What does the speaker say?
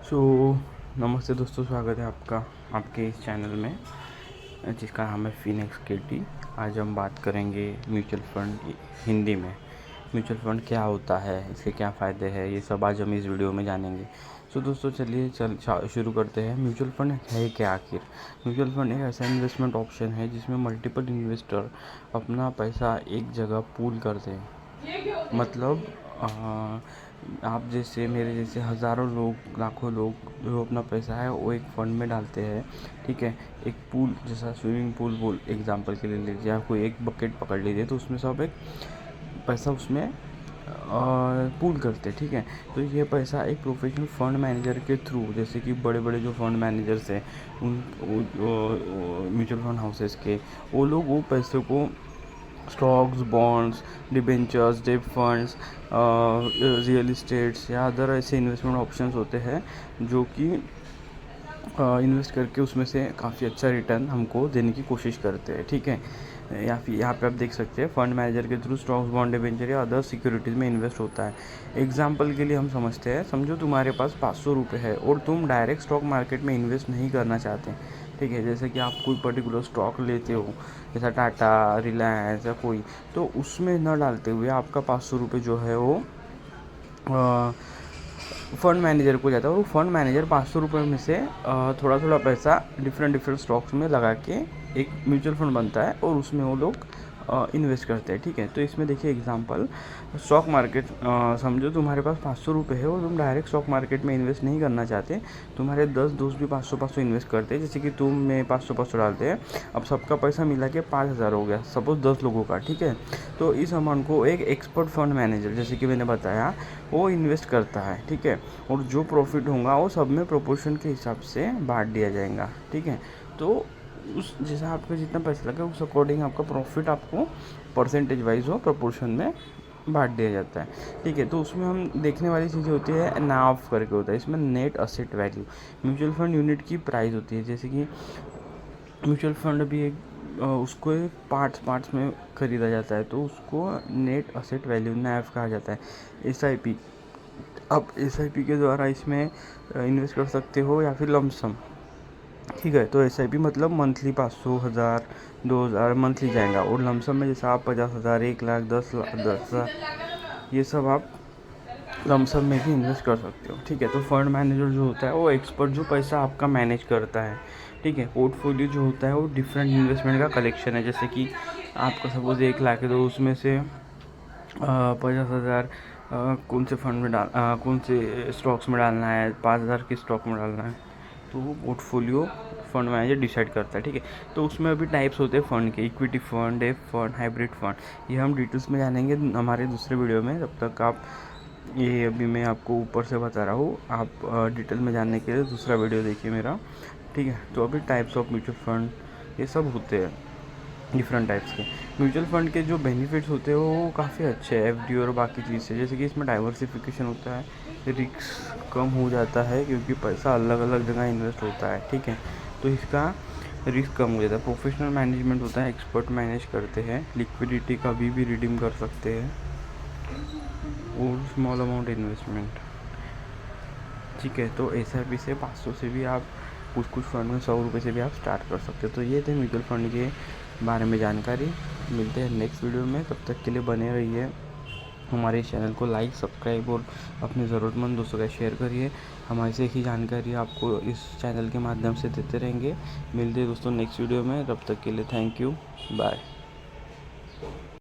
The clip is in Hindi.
सो नमस्ते दोस्तों, स्वागत है आपका आपके इस चैनल में जिसका नाम है फिनिक्स केटी। आज हम बात करेंगे म्यूचुअल फंड हिंदी में। म्यूचुअल फंड क्या होता है, इसके क्या फ़ायदे हैं, ये सब आज हम इस वीडियो में जानेंगे। सो दोस्तों चलिए शुरू करते हैं। म्यूचुअल फंड है क्या आखिर? म्यूचुअल फंड एक ऐसा इन्वेस्टमेंट ऑप्शन है जिसमें मल्टीपल इन्वेस्टर अपना पैसा एक जगह पूल करते हैं। मतलब आप जैसे मेरे जैसे हज़ारों लोग, लाखों लोग जो अपना पैसा है वो एक फ़ंड में डालते हैं। ठीक है, एक पूल जैसा स्विमिंग पूल एग्जांपल के लिए लीजिए, आप कोई एक बकेट पकड़ लीजिए तो उसमें सब एक पैसा उसमें पूल करते हैं। ठीक है, तो ये पैसा एक प्रोफेशनल फ़ंड मैनेजर के थ्रू, जैसे कि बड़े बड़े जो फ़ंड मैनेजर्स हैं उन म्यूचुअल फंड हाउसेस के, वो लोग वो पैसे को stocks, bonds, debentures, date funds, real estates या अदर ऐसे इन्वेस्टमेंट ऑप्शंस होते हैं जो कि इन्वेस्ट करके उसमें से काफ़ी अच्छा रिटर्न हमको देने की कोशिश करते हैं। ठीक है, या फिर यहाँ पे आप देख सकते हैं फंड मैनेजर के थ्रू स्टॉक्स, बॉन्ड, डिबेंचर या अदर सिक्योरिटीज़ में इन्वेस्ट होता है। एग्जाम्पल के लिए हम समझते हैं, समझो तुम्हारे पास 500 रुपये है और तुम डायरेक्ट स्टॉक मार्केट में इन्वेस्ट नहीं करना चाहते। ठीक है, जैसे कि आप कोई पर्टिकुलर स्टॉक लेते हो जैसा टाटा, रिलायंस या कोई, तो उसमें न डालते हुए आपका 500 रुपये जो है वो फ़ंड मैनेजर को जाता है और वो फ़ंड मैनेजर 500 रुपये में से थोड़ा थोड़ा पैसा डिफरेंट स्टॉक्स में लगा के एक म्यूचुअल फंड बनता है और उसमें वो लोग इन्वेस्ट करते हैं। ठीक है, तो इसमें देखिए एग्जांपल, स्टॉक मार्केट, समझो तुम्हारे पास 500 रुपये है और तुम डायरेक्ट स्टॉक मार्केट में इन्वेस्ट नहीं करना चाहते। तुम्हारे 10 दोस्त भी 500 इन्वेस्ट करते हैं, जैसे कि तुम में 500 डालते हैं। अब सबका पैसा मिला के 5000 हो गया, सपोज 10 लोगों का। ठीक है, तो इस अमाउंट को एक एक्सपर्ट फंड मैनेजर, जैसे कि मैंने बताया, वो इन्वेस्ट करता है। ठीक है, और जो प्रॉफिट होगा वो सब में प्रोपोर्शन के हिसाब से बांट दिया जाएगा। ठीक है, तो उस जैसा आपका जितना पैसा लगा उस अकॉर्डिंग आपका प्रॉफिट आपको परसेंटेज वाइज हो प्रोपोर्शन में बांट दिया जाता है। ठीक है, तो उसमें हम देखने वाली चीज़ें होती है, नाव करके होता है इसमें, net asset value. Mutual fund unit की प्राइस होती है, जैसे कि म्यूचुअल फंड भी एक उसको पार्ट्स में ख़रीदा जाता है, तो उसको नेट असेट वैल्यू, नैव कहा जाता है। SIP, आप SIP के द्वारा इसमें इन्वेस्ट कर सकते हो या फिर लमसम। ठीक है, तो SIP मतलब मंथली 500, 1000, 2000 मंथली जाएगा, और लमसम में जैसे आप 50,000, 1 लाख, 10,000, ये सब आप लमसम में भी इन्वेस्ट कर सकते हो। ठीक है, तो फंड मैनेजर जो होता है वो एक्सपर्ट जो पैसा आपका मैनेज करता है। ठीक है, पोर्टफोलियो जो होता है वो डिफरेंट इन्वेस्टमेंट का कलेक्शन है, जैसे कि आपका सपोज 1 लाख है तो उसमें से 50,000 कौन से फंड में कौन से स्टॉक्स में डालना है, 5,000 किस स्टॉक में डालना है, तो वो पोर्टफोलियो फंड मैनेजर डिसाइड करता है। ठीक है, तो उसमें अभी टाइप्स होते हैं फ़ंड के, equity fund, debt fund, hybrid fund. ये हम डिटेल्स में जानेंगे हमारे दूसरे वीडियो में। तब तक आप, ये अभी मैं आपको ऊपर से बता रहा हूँ, आप डिटेल में जानने के लिए दूसरा वीडियो देखिए मेरा। ठीक है, तो अभी टाइप्स ऑफ म्यूचुअल फंड ये सब होते हैं डिफरेंट टाइप्स के। म्यूचुअल फंड के जो बेनिफिट्स होते हैं वो काफ़ी अच्छे हैं FD और बाकी चीज़ से, जैसे कि इसमें डाइवर्सिफिकेशन होता है, रिस्क कम हो जाता है क्योंकि पैसा अलग अलग जगह इन्वेस्ट होता है। ठीक है, तो इसका रिस्क कम हो जाता है। प्रोफेशनल मैनेजमेंट होता है, एक्सपर्ट मैनेज करते हैं, लिक्विडिटी कभी भी रिडीम कर सकते हैं, और स्मॉल अमाउंट इन्वेस्टमेंट। ठीक है, तो SIP से 500 से भी आप कुछ फंड में 100 रुपये से भी आप स्टार्ट कर सकते हो। तो ये थे म्यूचुअल फंड के बारे में जानकारी। मिलते हैं नेक्स्ट वीडियो में, तब तक के लिए बने रहिए। हमारे चैनल को लाइक, सब्सक्राइब और अपने ज़रूरतमंद दोस्तों का शेयर करिए। हमारी से ही जानकारी आपको इस चैनल के माध्यम से देते रहेंगे। मिलते हैं दोस्तों नेक्स्ट वीडियो में, तब तक के लिए थैंक यू, बाय।